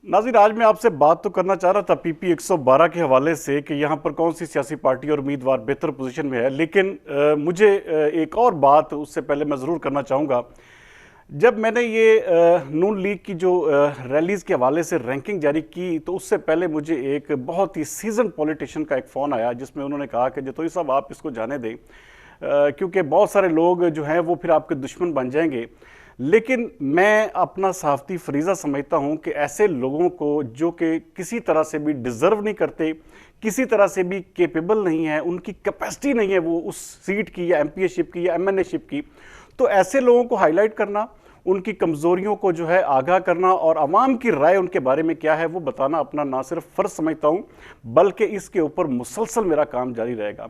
नाज़रीन, आज मैं आपसे बात तो करना चाह रहा था पीपी 112 के हवाले से कि यहाँ पर कौन सी सियासी पार्टी और उम्मीदवार बेहतर पोजीशन में है, लेकिन मुझे एक और बात उससे पहले मैं ज़रूर करना चाहूँगा। जब मैंने ये नून लीग की जो रैलीज़ के हवाले से रैंकिंग जारी की, तो उससे पहले मुझे एक बहुत ही सीजन पॉलिटिशियन का एक फ़ोन आया जिसमें उन्होंने कहा कि जतोई साहब आप इसको जाने दें, क्योंकि बहुत सारे लोग जो हैं वो फिर आपके दुश्मन बन जाएंगे। लेकिन मैं अपना सहाफ़ती फरीज़ा समझता हूँ कि ऐसे लोगों को जो कि किसी तरह से भी डिज़र्व नहीं करते, किसी तरह से भी केपेबल नहीं है, उनकी कैपेसिटी नहीं है वो उस सीट की या एमपीएशिप की या एमएनएशिप की, तो ऐसे लोगों को हाईलाइट करना, उनकी कमज़ोरियों को जो है आगाह करना और आवाम की राय उनके बारे में क्या है वो बताना अपना ना सिर्फ फ़र्ज समझता हूँ, बल्कि इसके ऊपर मुसलसल मेरा काम जारी रहेगा।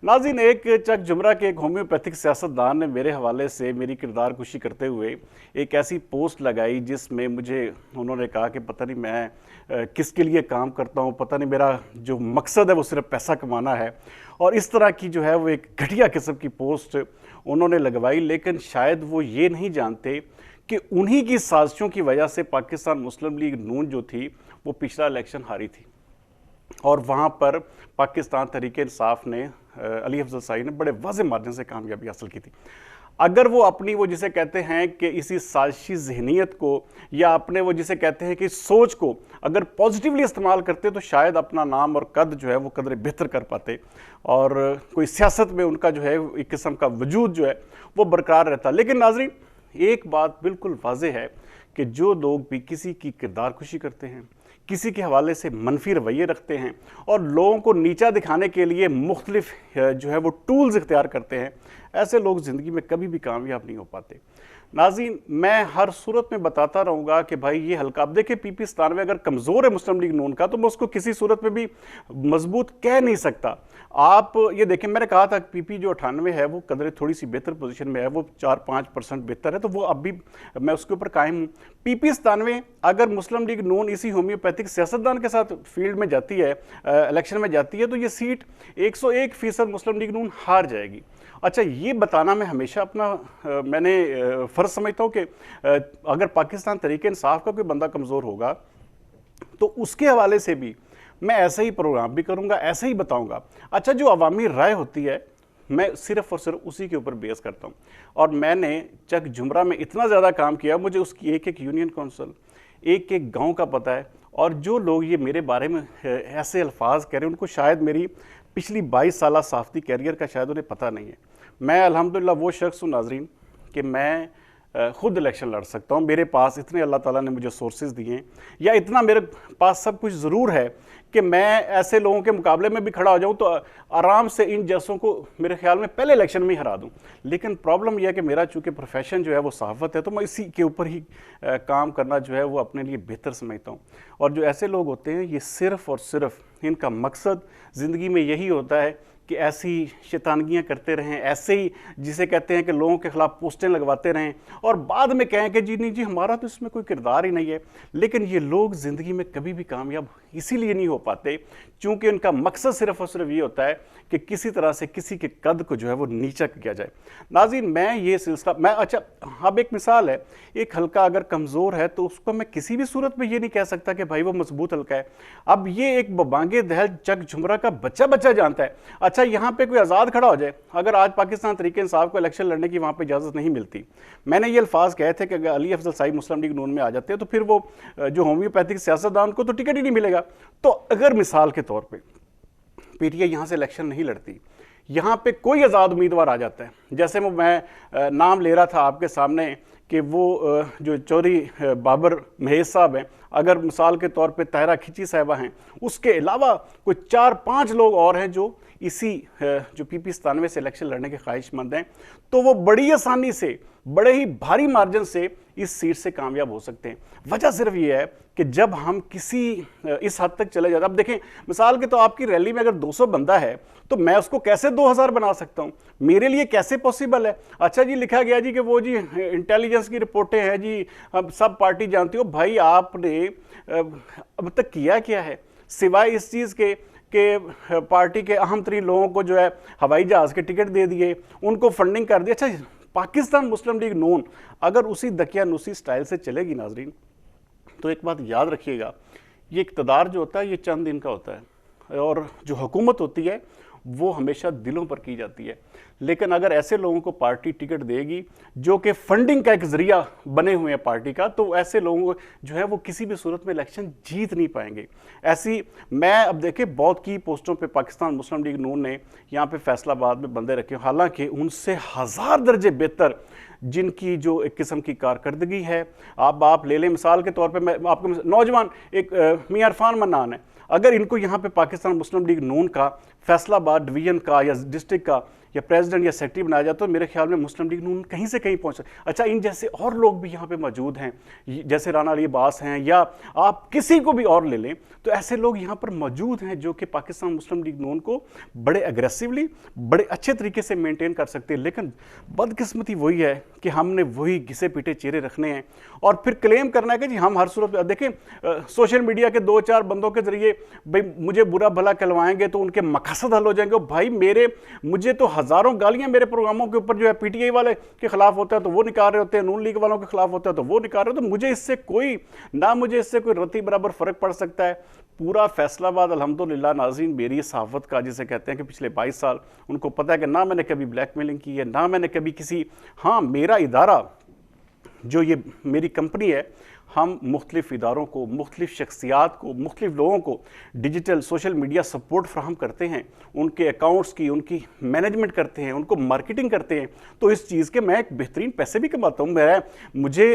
नाज़रीन, एक चक जुमरा के एक होम्योपैथिक सियासतदान ने मेरे हवाले से मेरी किरदार कुशी करते हुए एक ऐसी पोस्ट लगाई जिसमें मुझे उन्होंने कहा कि पता नहीं मैं किसके लिए काम करता हूँ, पता नहीं मेरा जो मकसद है वो सिर्फ पैसा कमाना है, और इस तरह की जो है वो एक घटिया किस्म की पोस्ट उन्होंने लगवाई। लेकिन शायद वो ये नहीं जानते कि उन्हीं की साजिशों की वजह से पाकिस्तान मुस्लिम लीग नून जो थी वो पिछला इलेक्शन हारी थी, और वहाँ पर पाकिस्तान तहरीक इंसाफ ने अली अफजल साई ने बड़े वाज़ेह मार्जिन से कामयाबी हासिल की थी। अगर वो अपनी वो जिसे कहते हैं कि इसी साजिशी जहनीत को या अपने वो जिसे कहते हैं कि सोच को अगर पॉजिटिवली इस्तेमाल करते तो शायद अपना नाम और कद जो है वो कदर बेहतर कर पाते, और कोई सियासत में उनका जो है एक किस्म का वजूद जो है वो बरकरार रहता। लेकिन नाजरीन, एक बात बिल्कुल वाज़ेह है कि जो लोग भी किसी की किरदार खुशी करते हैं, किसी के हवाले से मनफी रवैये रखते हैं और लोगों को नीचा दिखाने के लिए मुख्तलिफ जो है वो टूल्स इख्तियार करते हैं, ऐसे लोग ज़िंदगी में कभी भी कामयाब नहीं हो पाते। नाज़रीन, मैं हर सूरत में बताता रहूँगा कि भाई ये हल्का, अब देखिए पीपी 97 अगर कमज़ोर है मुस्लिम लीग नून का तो मैं उसको किसी सूरत में भी मजबूत कह नहीं सकता। आप ये देखें, मैंने कहा था पीपी जो 98 है वो कदर थोड़ी सी बेहतर पोजीशन में है, वो 4-5% बेहतर है, तो वो अब भी मैं उसके ऊपर कायम हूँ। पीपी 97 अगर मुस्लिम लीग नून इसी होम्योपैथिक सियासतदान के साथ फील्ड में जाती है, इलेक्शन में जाती है, तो ये सीट 101% मुस्लिम लीग नून हार जाएगी। अच्छा, ये बताना मैं हमेशा अपना मैंने फ़र्ज समझता हूँ कि अगर पाकिस्तान तहरीक इंसाफ का कोई बंदा कमज़ोर होगा तो उसके हवाले से भी मैं ऐसे ही प्रोग्राम भी करूँगा, ऐसे ही बताऊँगा। अच्छा, जो अवामी राय होती है मैं सिर्फ़ और सिर्फ उसी के ऊपर बेस करता हूँ, और मैंने चक जुमरा में इतना ज़्यादा काम किया, मुझे उसकी एक एक यूनियन काउंसिल, एक एक गांव का पता है। और जो लोग ये मेरे बारे में ऐसे अल्फाज कह रहे हैं उनको शायद मेरी पिछली 22 साल सहाफ़ती कैरियर का शायद उन्हें पता नहीं है। मैं अल्हम्दुलिल्लाह वो शख्स हूँ नाजरीन कि मैं ख़ुद इलेक्शन लड़ सकता हूँ। मेरे पास इतने अल्लाह ताला ने मुझे सोर्सेज दिए हैं, या इतना मेरे पास सब कुछ ज़रूर है कि मैं ऐसे लोगों के मुकाबले में भी खड़ा हो जाऊँ तो आराम से इन जैसों को मेरे ख्याल में पहले इलेक्शन में ही हरा दूँ। लेकिन प्रॉब्लम यह है कि मेरा चूँकि प्रोफेशन जो है वो सहाफ़त है, तो मैं इसी के ऊपर ही काम करना जो है वो अपने लिए बेहतर समझता हूँ। और जो ऐसे लोग होते हैं ये सिर्फ़ और सिर्फ इनका मकसद ज़िंदगी में यही होता है कि ऐसी शैतानगियाँ करते रहें, ऐसे ही जिसे कहते हैं कि लोगों के खिलाफ पोस्टें लगवाते रहें और बाद में कहें कि जी नहीं जी हमारा तो इसमें कोई किरदार ही नहीं है। लेकिन ये लोग ज़िंदगी में कभी भी कामयाब इसीलिए नहीं हो पाते क्योंकि उनका मकसद सिर्फ और सिर्फ ये होता है कि किसी तरह से किसी के कद को जो है वो नीचा किया जाए। नाज़रीन, मैं ये सिलसिला मैं अच्छा, अब एक मिसाल है, एक हल्का अगर कमज़ोर है तो उसको मैं किसी भी सूरत में ये नहीं कह सकता कि भाई वो मजबूत हल्का है। अब ये एक बबांगे दहल चक झुमरा का बच्चा बच्चा जानता है। अच्छा, यहाँ पे कोई आज़ाद खड़ा हो जाए, अगर आज पाकिस्तान तहरीक इंसाफ को इलेक्शन लड़ने की वहाँ पे इजाज़त नहीं मिलती, मैंने ये अल्फाज कहे थे कि अगर अली अफजल साई मुस्लिम लीग नून में आ जाते हैं तो फिर वो जो होम्योपैथिक सियासतदान को तो टिकट ही नहीं मिलेगा। तो अगर मिसाल के तौर पर पीटीआई यहाँ से इलेक्शन नहीं लड़ती, यहाँ पे कोई आज़ाद उम्मीदवार आ जाता है, जैसे वो मैं नाम ले रहा था आपके सामने कि वो जो चौधरी बाबर महेश साहब हैं, अगर मिसाल के तौर पे ताहिरा खिची साहिबा हैं, उसके अलावा कोई 4-5 लोग और हैं जो इसी जो पीपी 97 से इलेक्शन लड़ने के ख्वाहिशमंद हैं, तो वो बड़ी आसानी से बड़े ही भारी मार्जिन से इस सीट से कामयाब हो सकते हैं। वजह सिर्फ ये है कि जब हम किसी इस हद तक चले जाते हैं, अब देखें मिसाल के तो आपकी रैली में अगर 200 बंदा है तो मैं उसको कैसे 2000 बना सकता हूँ, मेरे लिए कैसे पॉसिबल है। अच्छा जी, लिखा गया जी कि वो जी इंटेलिजेंस की रिपोर्टें हैं जी, अब सब पार्टी जानती हो। भाई आपने अब तक किया क्या है सिवाय इस चीज़ के पार्टी के अहम तरीन लोगों को जो है हवाई जहाज़ के टिकट दे दिए, उनको फंडिंग कर दी। अच्छा, पाकिस्तान मुस्लिम लीग नून अगर उसी दकियानूसी स्टाइल से चलेगी नाजरीन تو ایک بات یاد رکھیے گا، یہ اقتدار جو ہوتا ہے یہ چند دن کا ہوتا ہے، اور جو حکومت ہوتی ہے وہ ہمیشہ دلوں پر کی جاتی ہے۔ لیکن اگر ایسے لوگوں کو پارٹی ٹکٹ دے گی جو کہ فنڈنگ کا ایک ذریعہ بنے ہوئے ہیں پارٹی کا، تو ایسے لوگوں کو جو ہے وہ کسی بھی صورت میں الیکشن جیت نہیں پائیں گے۔ ایسی میں اب دیکھیں بہت کی پوسٹوں پہ پاکستان مسلم لیگ نون نے یہاں پہ فیصل آباد میں بندے رکھے، حالانکہ ان سے 1000 درجے بہتر جن کی جو ایک قسم کی کارکردگی ہے۔ آپ لے لیں مثال کے طور پہ، میں آپ کو نوجوان ایک میاں عرفان منان ہے، اگر ان کو یہاں پہ پاکستان مسلم لیگ نون کا فیصل آباد ڈویژن کا یا ڈسٹرکٹ کا یا پریزیڈنٹ یا سیکرٹری بنایا جاتا تو میرے خیال میں مسلم لیگ نون کہیں سے کہیں پہنچ سکتا۔ اچھا، ان جیسے اور لوگ بھی یہاں پہ موجود ہیں، جیسے رانا علی عباس ہیں، یا آپ کسی کو بھی اور لے لیں، تو ایسے لوگ یہاں پر موجود ہیں جو کہ پاکستان مسلم لیگ نون کو بڑے اگریسولی بڑے اچھے طریقے سے مینٹین کر سکتے ہیں۔ لیکن بدقسمتی وہی ہے کہ ہم نے وہی گھسے پیٹے چہرے رکھنے ہیں اور پھر کلیم کرنا ہے کہ جی ہم ہر صورت میں، دیکھیں سوشل میڈیا کے 2-4 بندوں کے ذریعے بھائی مجھے برا بھلا کہلوائیں گے تو ان کے مقاصد حل ہو جائیں گے۔ بھائی مجھے تو ہزاروں گالیاں میرے پروگراموں کے اوپر جو ہے پی ٹی آئی والے کے خلاف ہوتا ہے تو وہ نکال رہے ہوتے ہیں، نون لیگ والوں کے خلاف ہوتا ہے تو وہ نکال رہے ہوتے ہیں، مجھے اس سے کوئی رتی برابر فرق پڑ سکتا ہے۔ پورا فیصل آباد الحمدللہ ناظرین میری صحافت کا جسے کہتے ہیں کہ پچھلے 22 سال ان کو پتہ ہے کہ نہ میں نے کبھی بلیک میلنگ کی ہے، نہ میں نے کبھی میرا ادارہ جو یہ میری کمپنی ہے، ہم مختلف اداروں کو، مختلف شخصیات کو، مختلف لوگوں کو ڈیجیٹل سوشل میڈیا سپورٹ فراہم کرتے ہیں، ان کے اکاؤنٹس کی، ان کی مینجمنٹ کرتے ہیں، ان کو مارکیٹنگ کرتے ہیں، تو اس چیز کے میں ایک بہترین پیسے بھی کماتا ہوں۔ مجھے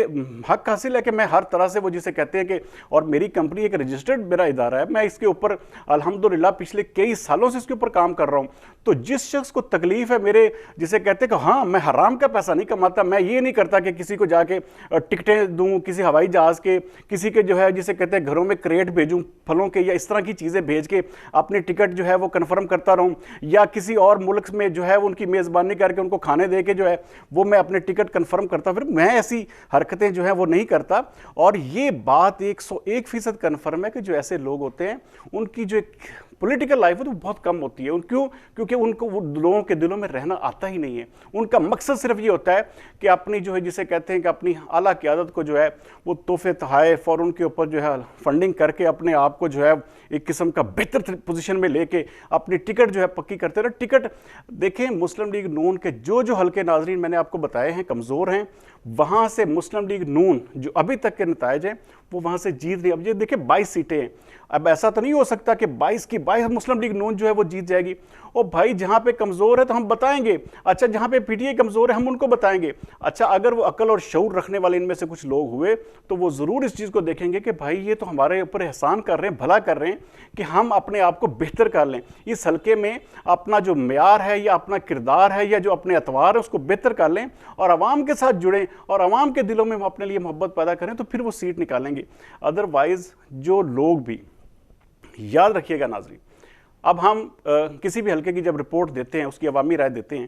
حق حاصل ہے کہ میں ہر طرح سے وہ جسے کہتے ہیں کہ، اور میری کمپنی ایک رجسٹرڈ میرا ادارہ ہے، میں اس کے اوپر الحمدللہ پچھلے کئی سالوں سے اس کے اوپر کام کر رہا ہوں۔ تو جس شخص کو تکلیف ہے میرے جسے کہتے ہیں کہ میں حرام کا پیسہ نہیں کماتا، میں یہ نہیں کرتا کہ کسی کو جا کے ٹکٹیں دوں، کسی ہوائی جہاز کے، کسی کے جو ہے جسے کہتے ہیں گھروں میں کریٹ بھیجوں پھلوں کے یا اس طرح کی چیزیں بھیج کے اپنی ٹکٹ جو ہے وہ کنفرم کرتا رہوں، یا کسی اور ملک میں جو ہے ان کی میزبانی کر کے ان کو کھانے دے کے جو ہے وہ میں اپنے ٹکٹ کنفرم کرتا، پھر میں ایسی حرکتیں جو ہیں وہ نہیں کرتا۔ اور یہ بات 101% کنفرم ہے کہ جو ایسے لوگ ہوتے ہیں ان کی جو ایک پولیٹیکل لائف ہے تو بہت کم ہوتی ہے۔ کیونکہ ان کو وہ لوگوں کے دلوں میں رہنا آتا ہی نہیں ہے۔ ان کا مقصد صرف یہ ہوتا ہے کہ اپنی جو ہے جسے کہتے ہیں کہ اپنی اعلیٰ قیادت کو جو ہے وہ تحفے تحائف اور ان کے اوپر جو ہے فنڈنگ کر کے اپنے آپ کو جو ہے ایک قسم کا بہتر پوزیشن میں لے کے اپنی ٹکٹ جو ہے پکی کرتے رہے۔ ٹکٹ دیکھیں مسلم لیگ نون کے جو حلقے ناظرین میں نے آپ کو بتائے ہیں کمزور ہیں، وہاں سے مسلم لیگ نون جو ابھی تک کے نتائج ہیں وہ وہاں سے جیت رہی ہے۔ اب یہ دیکھیں 22 سیٹیں ہیں، اب ایسا تو نہیں ہو سکتا کہ 22 کی 22 مسلم لیگ نون جو ہے وہ جیت جائے گی۔ اور بھائی جہاں پہ کمزور ہے تو ہم بتائیں گے، اچھا جہاں پہ پی ٹی آئی کمزور ہے ہم ان کو بتائیں گے۔ اچھا اگر وہ عقل اور شعور رکھنے والے ان میں سے کچھ لوگ ہوئے تو وہ ضرور اس چیز کو دیکھیں گے کہ بھائی یہ تو ہمارے اوپر احسان کر رہے ہیں، بھلا کر رہے ہیں کہ ہم اپنے آپ کو بہتر کر لیں، اس حلقے میں اپنا جو معیار ہے یا اپنا کردار ہے یا جو اپنے اعتبار ہے اس کو بہتر کر لیں اور عوام کے ساتھ جڑیں اور عوام کے دلوں میں اپنے لیے محبت پیدا کریں، تو پھر وہ سیٹ نکالیں گے۔ ادروائز جو لوگ بھی یاد رکھیے گا ناظرین، اب ہم کسی بھی حلقے کی جب رپورٹ دیتے ہیں، اس کی عوامی رائے دیتے ہیں،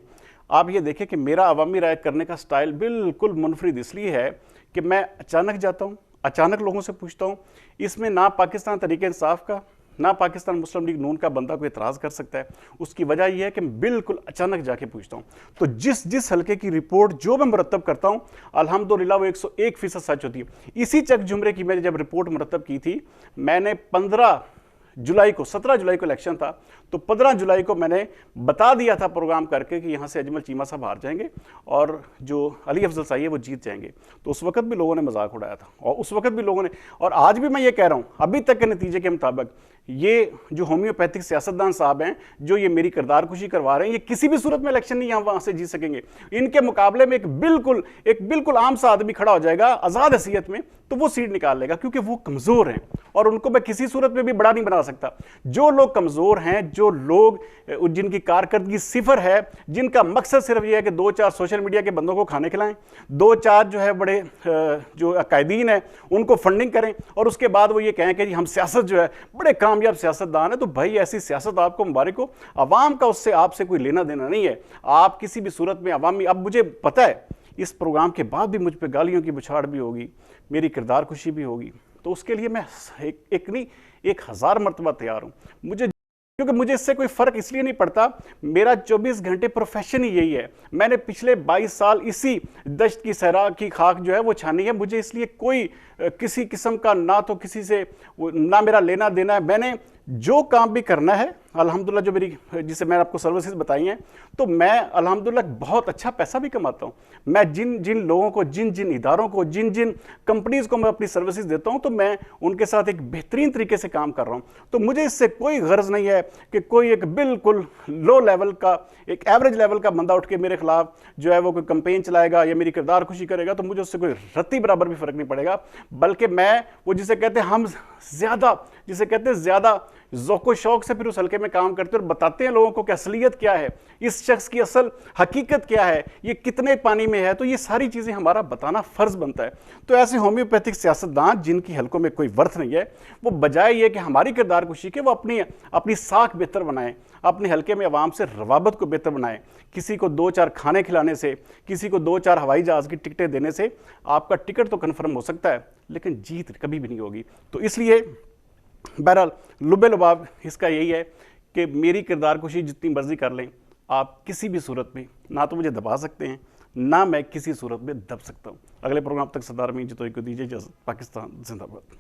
آپ یہ دیکھیں کہ میرا عوامی رائے کرنے کا سٹائل بالکل منفرد اس لیے ہے کہ میں اچانک جاتا ہوں، اچانک لوگوں سے پوچھتا ہوں، اس میں نہ پاکستان تحریک انصاف کا نہ پاکستان مسلم لیگ نون کا بندہ کوئی اعتراض کر سکتا ہے۔ اس کی وجہ یہ ہے کہ میں بالکل اچانک جا کے پوچھتا ہوں، تو جس حلقے کی رپورٹ جو میں مرتب کرتا ہوں الحمدللہ وہ 101% سچ ہوتی ہے۔ اسی چک جمرے کی میں نے جب رپورٹ مرتب کی تھی، میں نے 17 جولائی کو الیکشن تھا، تو 15 جولائی کو میں نے بتا دیا تھا پروگرام کر کے کہ یہاں سے اجمل چیمہ صاحب ہار جائیں گے اور جو علی افضل صاحب ہے وہ جیت جائیں گے۔ تو اس وقت بھی لوگوں نے مذاق اڑایا تھا، اور اس وقت بھی لوگوں نے، اور آج بھی میں یہ کہہ رہا ہوں ابھی تک کے نتیجے کے مطابق یہ جو ہومیوپیتھک سیاستدان صاحب ہیں جو یہ میری کردار کشی کروا رہے ہیں، یہ کسی بھی صورت میں الیکشن نہیں یہاں وہاں سے جیت سکیں گے۔ ان کے مقابلے میں ایک بالکل عام سا آدمی کھڑا ہو جائے گا آزاد حیثیت میں، تو وہ سیٹ نکال لے گا، کیونکہ وہ کمزور ہیں اور ان کو میں کسی صورت میں بھی بڑا نہیں بنا سکتا۔ جو لوگ کمزور ہیں، جو لوگ جن کی کارکردگی صفر ہے، جن کا مقصد صرف یہ ہے کہ 2-4 سوشل میڈیا کے بندوں کو کھانے کھلائیں، 2-4 جو ہے بڑے جو قائدین ہیں ان کو فنڈنگ کریں، اور اس کے بعد وہ یہ کہیں کہ جی ہم سیاست جو ہے بڑے کامیاب سیاستدان ہیں، تو بھائی ایسی سیاست آپ کو مبارک ہو، عوام کا اس سے آپ سے کوئی لینا دینا نہیں ہے۔ آپ کسی بھی صورت میں عوامی، اب مجھے پتہ ہے اس پروگرام کے بعد بھی مجھ پہ گالیوں کی بچھاڑ بھی ہوگی، میری کردار کشی بھی ہوگی، تو اس کے لیے میں ایک نہیں 1000 مرتبہ تیار ہوں۔ مجھے क्योंकि मुझे इससे कोई फ़र्क इसलिए नहीं पड़ता, मेरा 24 घंटे प्रोफेशन ही यही है। मैंने पिछले 22 साल इसी दश्त की सहरा की खाक जो है वो छानी है। मुझे इसलिए कोई किसी किस्म का ना तो किसी से ना मेरा लेना देना है। मैंने जो काम भी करना है अल्हम्दुलिल्लाह, जो मेरी जिसे मैंने आपको सर्विसेज बताई हैं, तो मैं अल्हम्दुलिल्लाह बहुत अच्छा पैसा भी कमाता हूँ। मैं जिन जिन लोगों को, जिन जिन इदारों को, जिन जिन कंपनीज़ को मैं अपनी सर्विसेज देता हूँ, तो मैं उनके साथ एक बेहतरीन तरीके से काम कर रहा हूँ। तो मुझे इससे कोई गर्ज नहीं है कि कोई एक बिल्कुल लो लेवल का, एक एवरेज लेवल का बंदा उठ के मेरे खिलाफ जो है वो कोई कंपेन चलाएगा या मेरी किरदार खुशी करेगा, तो मुझे उससे कोई रत्ती बराबर भी फ़र्क नहीं पड़ेगा। बल्कि मैं वो जिसे कहते हैं हम ज़्यादा ज़ौक़ शौक़ से फिर उस हल्के में काम करते हैं और बताते हैं लोगों को कि असलियत क्या है, इस शख्स की असल हकीकत क्या है, ये कितने पानी में है। तो ये सारी चीज़ें हमारा बताना फ़र्ज़ बनता है। तो ऐसे होम्योपैथिक सियासतदान जिनकी हलकों में कोई वर्थ नहीं है, वो बजाय ये कि हमारी किरदार कुशी के वो अपनी साख बेहतर बनाएं, अपने हलके में अवाम से रवाबत को बेहतर बनाएं। किसी को 2-4 खाने खिलाने से, किसी को 2-4 हवाई जहाज़ की टिकटें देने से आपका टिकट तो कन्फर्म हो सकता है, लेकिन जीत कभी भी नहीं होगी। तो इसलिए बहरहाल लुबे लुबाब इसका यही है कि मेरी किरदार कुशी जितनी मर्जी कर लें, आप किसी भी सूरत में ना तो मुझे दबा सकते हैं, ना मैं किसी सूरत में दब सकता हूँ। अगले प्रोग्राम तक सरदार अमीन जितोई को दीजिए इजाज़त। पाकिस्तान जिंदाबाद।